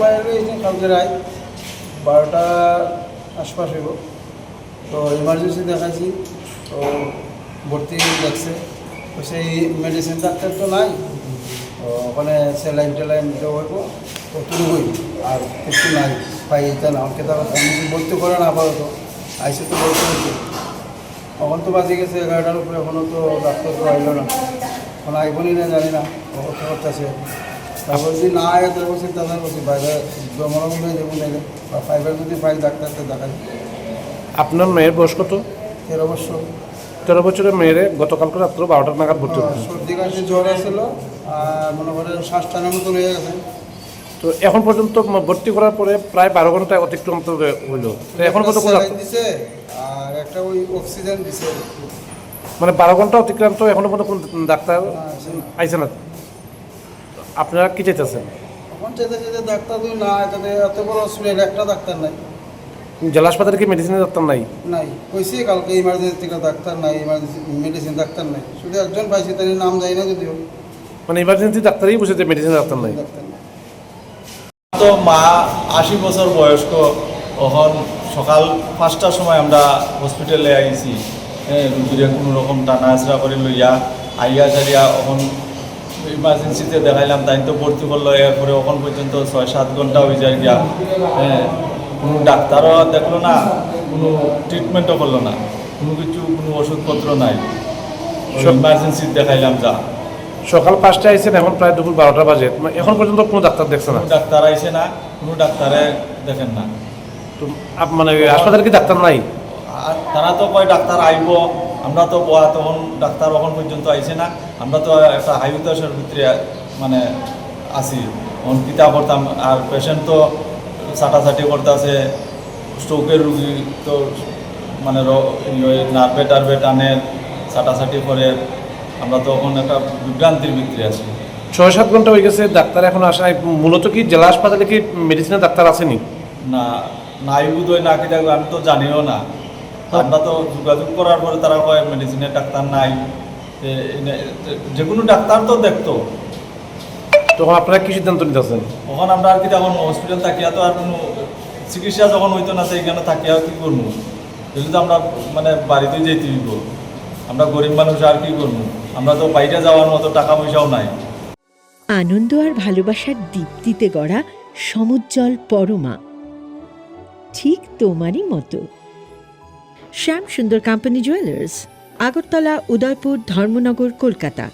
সময় হলো এই যে কালকে রাত 12টা আশপাশ হইব। তো ইমার্জেন্সি দেখাইছি, তো ভর্তি দেখছে, তো সেই মেডিসিন ডাক্তার তো নাই, তো ওখানে স্যালাইন টেলাইন দেওয়া হইব, তো তুলবই আর কিছু নাই পাই এটা না। আমাকে তারা বলতে করে না আপাতত, আইসে তো বলতে হচ্ছে। এখন তো বাজে গেছে 11টার উপরে, এখনও তো ডাক্তার তো আইলো না, এখন আইবনি না জানি না, কথা করতেছে। তারপর যদি না আয় তার বলছি তাদের বলছি বাইরে জমানো দেবো নাইলে, বা ফাইবার যদি পাই ডাক্তারকে দেখাই। আপনার মেয়ের বয়স কত? 13 বছর। 13 বছরের মেয়েরে গতকালকে রাত্র 12টা নাগাদ ভর্তি হয়েছে। সর্দি কাশি জ্বর আসছিল, আর মনে করেন শ্বাসটানের মতো রয়ে গেছে। তো এখন পর্যন্ত ভর্তি করার পরে প্রায় 12 ঘন্টা অতিক্রান্ত হইল, তো এখন কত দিছে আর একটা ওই অক্সিজেন দিছে, মানে 12 ঘন্টা অতিক্রান্ত, এখনো পর্যন্ত কোন ডাক্তার আইছে না। আপনারা কি চাইতেছেন? এখন চাইতে ডাক্তার যদি না তাতে এত বড় হসপিটাল একটা ডাক্তার নাই। জেলা হাসপাতালে কি মেডিসিনের ডাক্তার নাই? নাই, কইছি কালকে ইমার্জেন্সি থেকে ডাক্তার নাই, ইমার্জেন্সি মেডিসিন ডাক্তার নাই, শুধু একজন পাইছি, তার নাম যাই না যদিও। মানে ইমার্জেন্সি ডাক্তারই বসে যে মেডিসিনের ডাক্তার নাই। ডাক্তার নাই। তো মা 80 বছর বয়স্ক, তখন সকাল 5টার সময় আমরা হসপিটালে আইছি। রুগীরে কোনো রকম টানা আছড়া করে লইয়া আইয়া সারিয়া এখন ইমার্জেন্সিতে দেখাইলাম, তাই তো ভর্তি করলো। এরপরে এখন পর্যন্ত 6-7 ঘন্টা হয়ে যায় গিয়া, কোনো ডাক্তারও দেখলো না, কোনো ট্রিটমেন্টও করলো না, কোনো কিছু, কোনো ওষুধপত্র নাই। ইমার্জেন্সি দেখাইলাম যা। সকাল 5টায় আইছেন, এখন প্রায় দুপুর 12টা বাজে, এখন পর্যন্ত কোনো ডাক্তার দেখছে না? ডাক্তার আইসে না, কোনো ডাক্তারে দেখেন না। তো মানে হাসপাতালে কি ডাক্তার নাই? আর তারা তো কয় ডাক্তার আইব, আমরা তো তখন ডাক্তার এখন পর্যন্ত আইসে না। আমরা তো একটা হাই উতাসের ভিতরে মানে আছি, এখন কিতা করতাম। আর পেশেন্ট তো ছাটাছাটি করতেছে, স্ট্রোকের রুগী তো মানে নার্ভে টার্ভে টানে, ছাটাছাটি করে। আমরা তো এখন একটা বিভ্রান্তির ভিতরে আছি। 6-7 ঘন্টা হয়ে গেছে, ডাক্তার এখন আসায়। মূলত কি জেলা হাসপাতালে কি মেডিসিনের ডাক্তার আসেনি? না, নাই বোধহয় না, কি থাকবে আমি তো জানিও না। আমরা তো যোগাযোগ করার পরে তারা কয় মেডিসিনের ডাক্তার নাই। যে কোনো ডাক্তার তো দেখতো। তখন আপনারা কি সিদ্ধান্ত নিতেছেন? তখন আমরা আর কি তখন হসপিটাল থাকিয়া তো আর কোনো চিকিৎসা যখন হইতো না, সেইখানে থাকিয়া কী করবো? যদি তো আমরা মানে বাড়িতেই যেতে হইব। আমরা গরিব মানুষ, আর কি করবো? আমরা তো বাইরে যাওয়ার মতো টাকা পয়সাও নাই। আনন্দ আর ভালোবাসার দীপ্তিতে গড়া সমুজ্জ্বল পরমা, ঠিক তোমারই মতো। শ্যাম সুন্দর কোম্পানি জুয়েলার্স, আগরতলা, উদয়পুর, ধর্মনগর, কলকাতা।